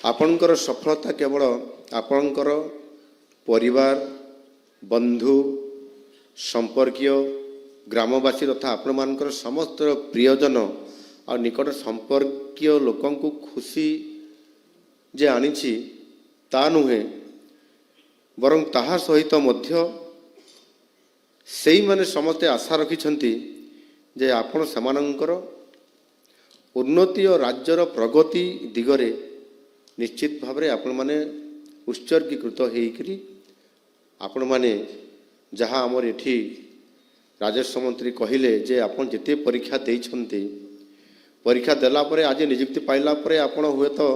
आपणकर सफलता केवल आपणकर परिवार बंधु संपर्कीय ग्रामवासी तथा आपण मानकर समस्त प्रियजन और निकट संपर्कीय लोकं को खुशी जे आनिछि ता नुहे बरं ताहा सहित मध्य सेई माने समस्ते आशा रखिछन्ति जे आपण समानंकर उन्नति और राज्यर प्रगति दिगरे निश्चित भाव आपण माने उत्सर्गीकृत होइकरी आपण माने जहाँ आमर एठी राजस्व मंत्री कहिले जे आपण जेते परीक्षा देइछन्ति परीक्षा देला परे आज नियुक्ति पाइला परे आपण हुए तो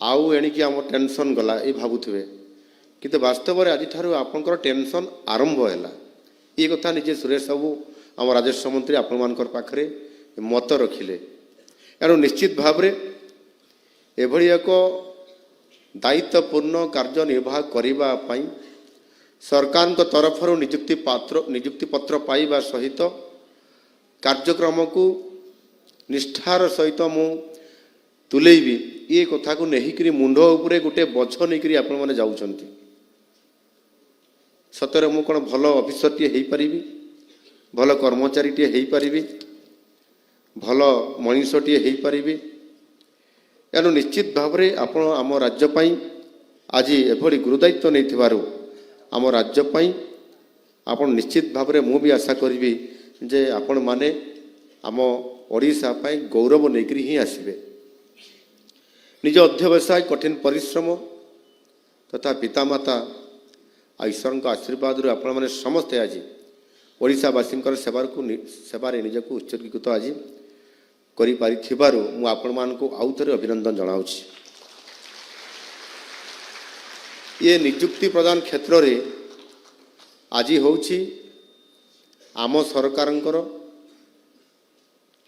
आउ एणिकी आम टेंशन गला ये भावुवे किंतु वास्तव में आज ठारू आपंकर टेंशन आरंभ है ये कथा निजे सुरेश बाबू आम राजस्व मंत्री आपण मानकर पाखरे मत रखिले एणु निश्चित भाव एभली एक दायित्वपूर्ण कार्य निर्वाह करबा पई सरकार तरफ नियुक्ति पत्र पाइबा सहित कार्यक्रम को निष्ठार सहित मु तुलेबी ये कथा को नहीं मुंड उपरे गोटे बोझ नहीं आपण मैंने जाऊँगी सतरे मु कौन भल ऑफिसर टे हो पारि भल कर्मचारी टे हो पारि भल मनीष टे हो पारि एणु निश्चित भाव में आप आम राज्यपाई आज एभली गुरुदायित्व नहीं आम राज्यपाई आप निश्चित भाव में मुझे आशा करी जे आपण माने आम ओडिशा पाई गौरव नहीं ही आसबे निज अध्यवसाय कठिन परिश्रम तथा पितामाता ईश्वर आशीर्वाद आपण मैंने समस्ते आज ओडिशावासी सेवार निजक उत्सर्गीकृत आज करूँ आपण मानक आउ थे अभिनंदन जनाऊँगी ये नियुक्ति प्रदान क्षेत्र रे आज होउछि आम सरकारंकर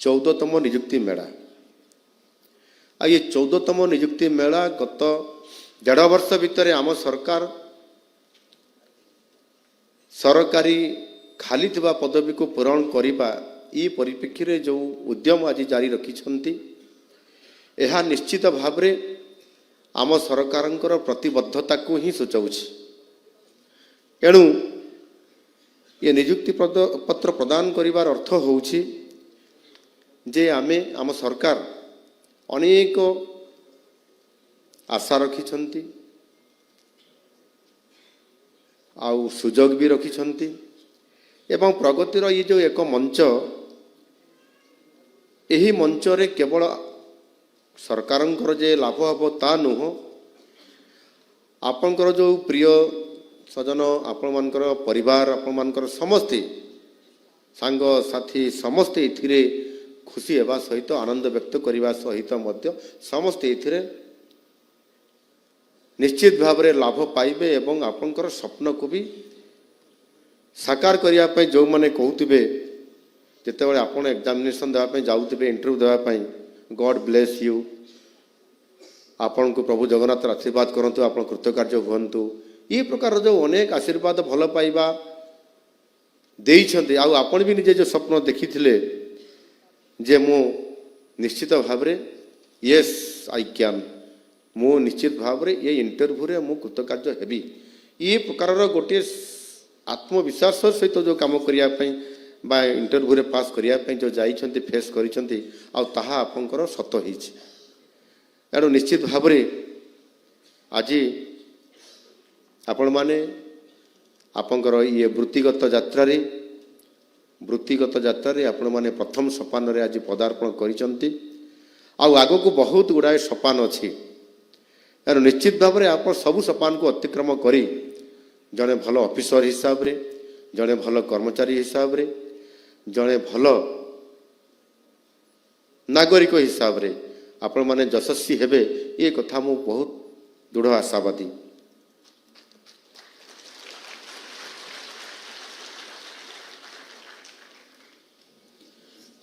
14तम नियुक्ति मेला आ ये 14तम नियुक्ति मेला गत 1.5 वर्ष भितर आम सरकार सरकारी खाली थिबा पदवी को पूरण करिबा ई परिप्रेक्षी रे जो उद्यम आज जारी रखिछन्ति एहा निश्चित भाव रे आम सरकारंकर प्रतिबद्धता को ही सूचाउछि एणु ये नियुक्ति पत्र प्रदान करिवार अर्थ होउछि जे आमे आम सरकार अनेक आशा रखिछन्ति आउ सुजोग भी रखिछन्ति एवं प्रगतिर ये जो एक मंच यही मंच रे केवल सरकारंकर जे लाभ हम ता नुह आपणकर जो प्रिय सजन आपण मानकर परिवार आपण मानकर समस्ते सांग साथी समस्ते इथिरे खुशी हेबा सहित आनंद व्यक्त करने सहित मध्य समस्ते इथिरे निश्चित भाव में लाभ पाइबे एवं आपणकर स्वप्न को भी साकार करने जो मैंने कहते जितेबाला आपण एग्जामिनेशन देवाई जाऊे इंटरव्यू देवाई गॉड ब्लेस यू आपण को प्रभु जगन्नाथ आशीर्वाद करंतु आपण कृतकार्य हुंतु ये प्रकार जो अनेक आशीर्वाद भल पाइबा देइछन्ते आउ आपण भी निजे जो स्वप्न देखिथिले जे मु निश्चित भाव में यस आई कैन मु निश्चित भाव में ये इंटरव्यू रे मु कृतकार्य हेबी ये प्रकार गोटे आत्मविश्वास सहित जो काम करने बा इंटरव्यू रे पास करने जो जाइछन्ते फेस करिछन्ते आ ताहा आपनकर सत होइछि एणु निश्चित भाव में आज आपण माने आपनकर ये वृत्तिगत यात्रा रे आपण माने प्रथम सोपान रे आज पदार्पण करिसंती आगो को बहुत गुड़ाए सोपान अच्छी एणु निश्चित भाव में आप सबू सोपान को अतिक्रम करी जड़े भल ऑफिसर हिसाब रे जड़े भल कर्मचारी हिसाब रे जड़े भल नागरिक हिसाब रे आपण माने यशस्वी हेबे ये कथा मु बहुत दृढ़ आशावादी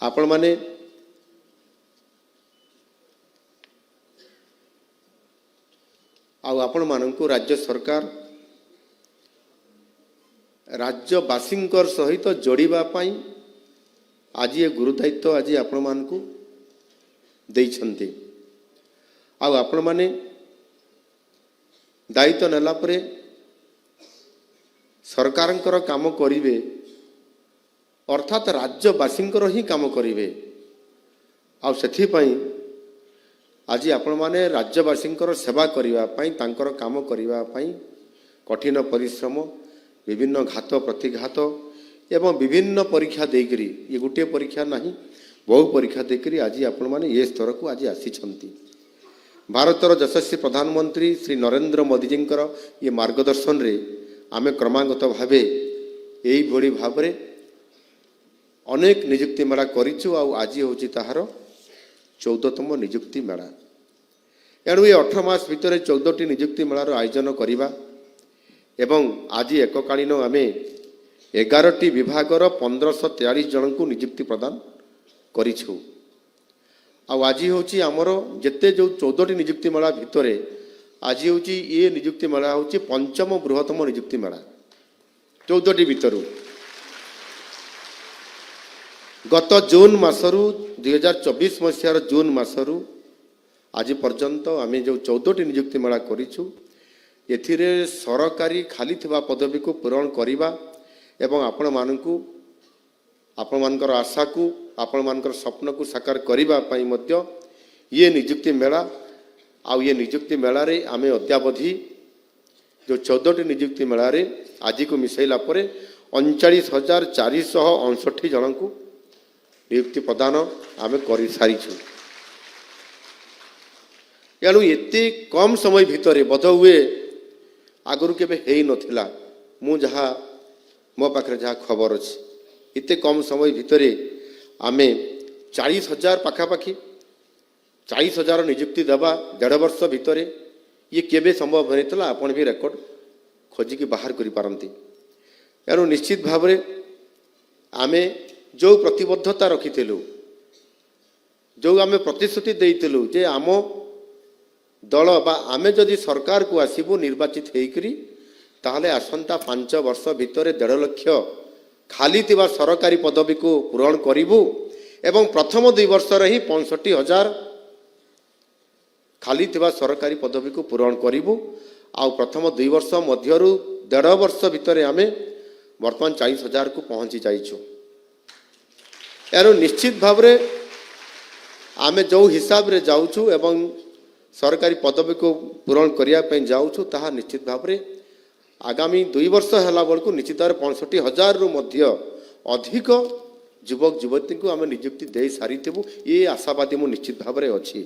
आपण माने आपण मानकु राज्य सरकार राज्यवासी सहित जोड़िबा पाई आज ये गुरुदायित्व आज आपण मानकु देइछन्ते आपण माने दायित्व नेला परे सरकारंकर काम करिवे अर्थात राज्यवासींकर ही काम करिवे आ सेथि पई आज आपण माने राज्यवासींकर सेवा करिवा पई तांकर काम करिवा पई कठिन परिश्रम विभिन्न घात प्रतिघात एवं विभिन्न परीक्षा देकरी ये गोटे परीक्षा नहीं बहु परीक्षा देकरी आज आपण माने ये स्तर को आज आसी भारतर यशस्वी प्रधानमंत्री श्री नरेंद्र मोदी जींकर ये मार्गदर्शन रे आमे क्रमागत भावे यही भली भाव अनेक नियुक्ति मेला करिछु आ आज होची ताहार 14तम नियुक्ति मेला एणु ये 18 मास भितर 14टी नियुक्ति मेलार आयोजन करिबा एवं आज एककालीन आमे 11टी विभागर 1543 जन को नियुक्ति प्रदान करिछु आ आज होची हमर जेते जो 14टी नियुक्ति मेला भितर आज होची ये नियुक्ति मेला होची पंचम बृहत्तम नियुक्ति मेला 14टी भितर गत जून मासरू 2024 मसीहार जून मासरू आज पर्यंत आमे जो 14टी नियुक्ति मेला करिछु एथिरे सरकारी खाली थिबा पदवी को पूरण करिबा एवं आपण मानकु आपण मानकर आशा को आपण मानकर स्वप्न को साकार करिबा पई मध्य ये नियुक्ति मेला आ ये नियुक्ति मेला रे आमे अद्यावधि जो 14टी नियुक्ति मेला रे आज को मिसैला परे 39,459 जन को नियुक्ति प्रदान आमे करि सारिछु एणु एते कम समय भितर बोध हुए आगुरु केबे हेई नथिला मु जहा मो पाखरे जहा खबर अछि एते कम समय भितर आमे 40,000 पाखापाखि 40,000 नियुक्ति देवा 1.5 वर्ष भितर ये केबे संभव होइतला आपण भी रेकर्ड खोजी की बाहर करि पारंती एणु निश्चित भाव आमे जो प्रतिबद्धता रखिथिलु जो आमे प्रतिश्रुति देइथिलु जे आम दल बा आमे जदि सरकार को आसीबु निर्वाचित हेकरी ताहले आसंता 5 वर्ष भितर 1.5 लाख खाली थिबा सरकारी पदवी को पूरण करिबु एवं प्रथम 2 वर्ष रे ही 65,000 खाली थिबा सरकारी पदवी को पूरण करिबु आ प्रथम 2 वर्ष मध्यरु 1.5 वर्ष भितर आमे वर्तमान 40,000 को पहुंची जाइछु यार निश्चित भाव रे आमे जो हिसाब रे जाउछु एवं सरकारी पदवी को पूरण करिया पे जाउछु ताहा निश्चित भाव रे आगामी 2 वर्ष हला बळकु निश्चित भाव 65,000 रु मध्य अधिक युवक युवती को आमे नियुक्ति दे सारिथिबु ये आशावादी मु निश्चित भाव रे अछि।